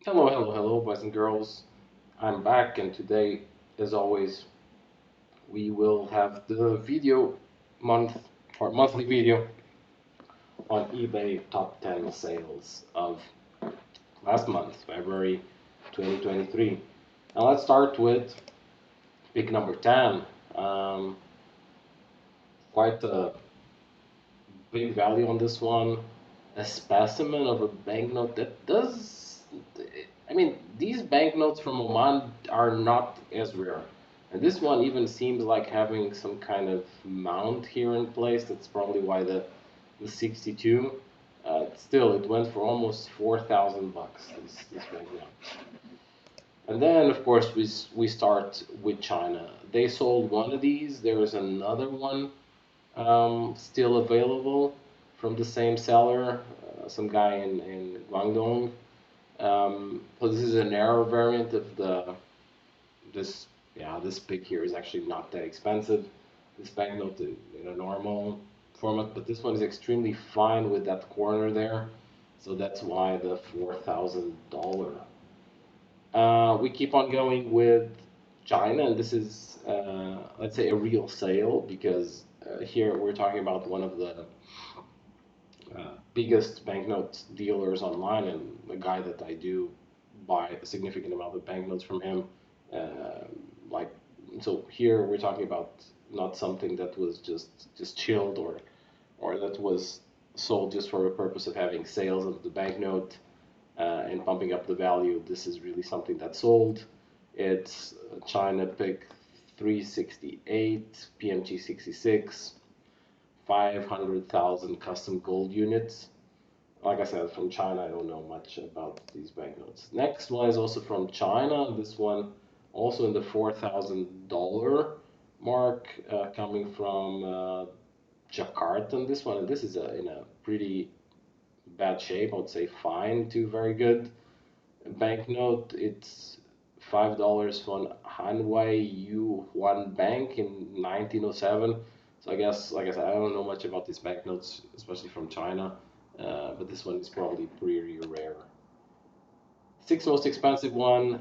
Hello, hello, hello, boys and girls. I'm back, and today, as always, we will have the video month or monthly video on eBay top 10 sales of last month, February 2023. Now let's start with pick number 10. Um, Quite a big value on this one. A specimen of a banknote that does. I mean, these banknotes from Oman are not as rare. And this one even seems like having some kind of mount here in place. That's probably why the 62. Still, it went for almost 4,000 bucks. This banknote. And then, of course, we start with China. They sold one of these. There is another one still available from the same seller, some guy in Guangdong. So this is a narrow variant of this. Yeah, this pick here is actually not that expensive. This banknote in a normal format, but this one is extremely fine with that corner there. So that's why the $4,000. We keep on going with China, and this is, let's say, a real sale because here we're talking about one of the biggest banknote dealers online, and the guy that I do buy a significant amount of banknotes from him. Uh, like, so here we're talking about not something that was just chilled or that was sold just for the purpose of having sales of the banknote and pumping up the value. This is really something that sold. It's China pick 368, PMG 66, 500,000 custom gold units. Like I said, from China, I don't know much about these banknotes. Next one is also from China. This one also in the $4,000 mark, coming from Jakarta. And this one, and this is in a pretty bad shape. I would say fine to very good banknote. It's $5 from Hanwei Yuan Bank in 1907. So I guess, like I said, I don't know much about these banknotes, especially from China, but this one is probably pretty rare. Sixth most expensive one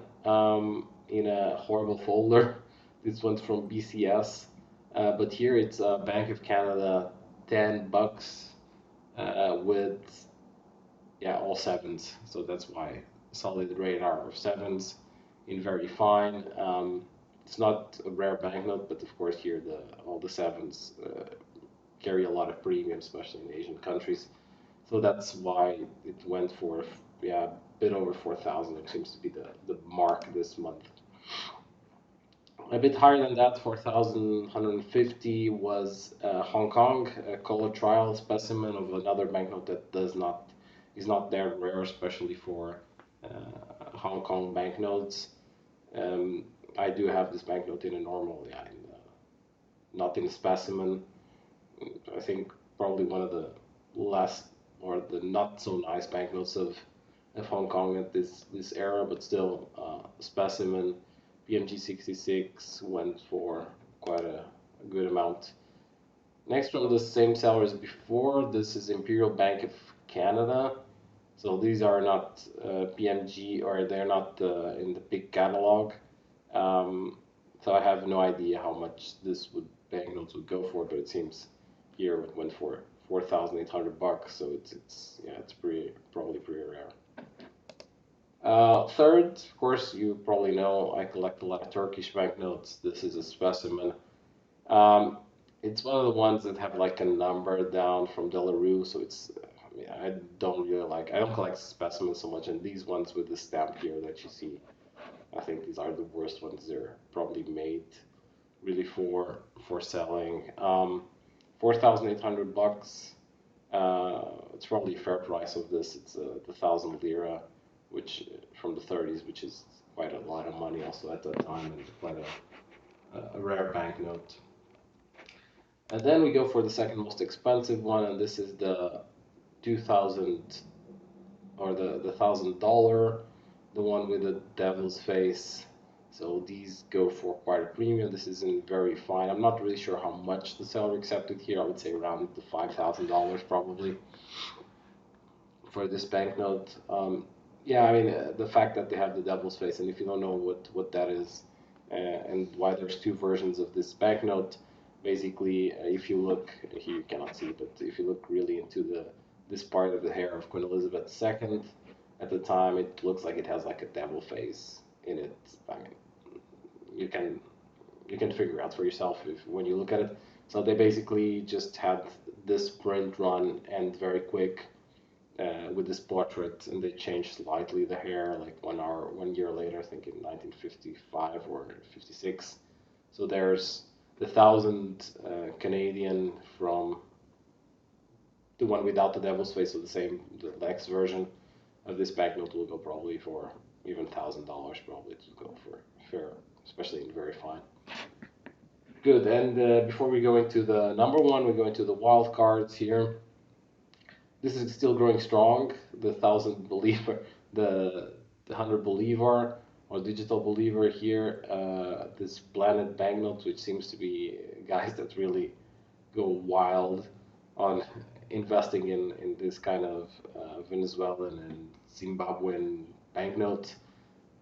in a horrible folder. This one's from BCS, but here it's Bank of Canada, $10 with yeah, all sevens. So that's why solid radar of sevens in very fine. It's not a rare banknote, but of course here the all the sevens carry a lot of premium, especially in Asian countries. So that's why it went for yeah a bit over 4,000. It seems to be the mark this month. A bit higher than that, 4,150 was Hong Kong, a color trial specimen of another banknote that does not is not that rare, especially for Hong Kong banknotes. Um, I do have this banknote in a normal, yeah, not in a specimen. I think probably one of the last or the not so nice banknotes of Hong Kong at this era, but still specimen. PMG 66 went for quite a good amount. Next from the same seller as before, this is Imperial Bank of Canada. So these are not PMG or they're not in the big catalog. Um, so I have no idea how much this would banknotes would go for, but it seems here it went for 4,800 bucks. So it's yeah it's pretty probably pretty rare. Third, of course, you probably know I collect a lot of Turkish banknotes. This is a specimen. Um, it's one of the ones that have like a number down from Delarue, so it's. I mean, I don't really like. I don't collect specimens so much, and these ones with the stamp here that you see, I think these are the worst ones. They're probably made really for selling. 4,800 bucks. It's probably a fair price of this. It's the 1,000 lira, which from the 30s, which is quite a lot of money also at that time, and quite a rare banknote. And then we go for the second most expensive one, and this is the 2,000 or the $1,000, the one with the devil's face. So these go for quite a premium. This is in very fine. I'm not really sure how much the seller accepted here. I would say around the $5,000 probably for this banknote. Yeah, I mean, the fact that they have the devil's face, and if you don't know what that is, and why there's two versions of this banknote, basically, if you look here, you cannot see, but if you look really into the this part of the hair of Queen Elizabeth II, at the time, it looks like it has like a devil face in it. I mean, you can you can figure out for yourself if when you look at it. So they basically just had this print run and very quick with this portrait, and they changed slightly the hair like 1 hour, 1 year later, I think in 1955 or 56. So there's the 1,000 Canadian from the one without the devil's face, so the same, the next version of this banknote will go probably for even $1,000 probably to go for fair, especially in very fine. Good, and before we go into the number one, we go into the wild cards here. This is still growing strong. The thousand believer, the 100 believer or digital believer here. This Planet Banknote, which seems to be guys that really go wild on investing in this kind of Venezuelan and Zimbabwean banknote.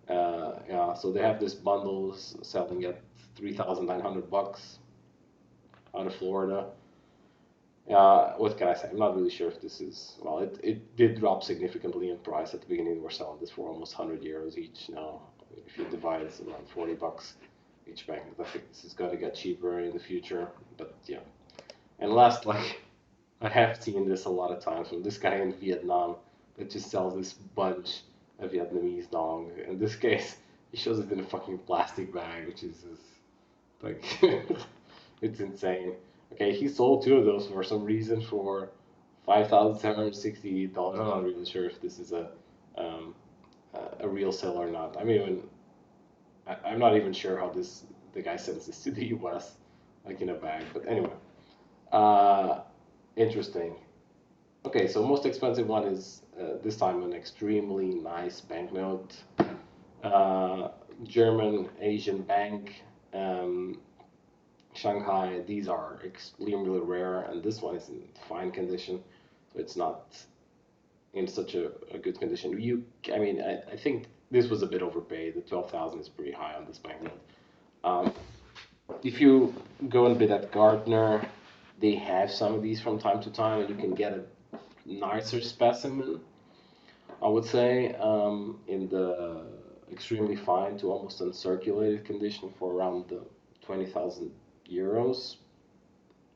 Yeah, so they have this bundles selling at $3,900 out of Florida. What can I say? I'm not really sure if this is, well, it did drop significantly in price at the beginning. We're selling this for almost 100 euros each now. If you divide, it's around $40 each bank. I think this is going to get cheaper in the future, but yeah. And last, like, I have seen this a lot of times from this guy in Vietnam that just sells this bunch of Vietnamese dong. In this case, he shows it in a fucking plastic bag, which is just, like, it's insane. Okay, he sold two of those for some reason for $5,760. I'm not really sure if this is um, a real sale or not. I mean, I'm not even sure how this the guy sends this to the U.S. like in a bag. But anyway, uh, interesting. Okay, so most expensive one is this time an extremely nice banknote. Uh, German Asian bank. Um, Shanghai, these are extremely rare, and this one is in fine condition, so it's not in such a good condition. I mean, I think this was a bit overpaid. The 12,000 is pretty high on this banknote. Um, if you go and bid at Gardner, they have some of these from time to time, and you can get a nicer specimen, I would say, in the extremely fine to almost uncirculated condition for around the 20,000 euros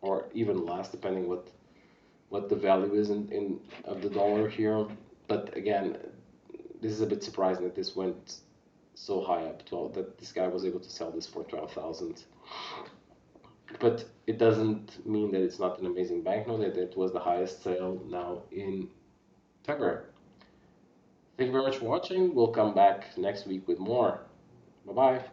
or even less, depending what the value is in of the dollar here. But again, this is a bit surprising that this went so high up, 12, that this guy was able to sell this for 12,000. But it doesn't mean that it's not an amazing banknote. It was the highest sale now in February. Thank you very much for watching. We'll come back next week with more. Bye bye.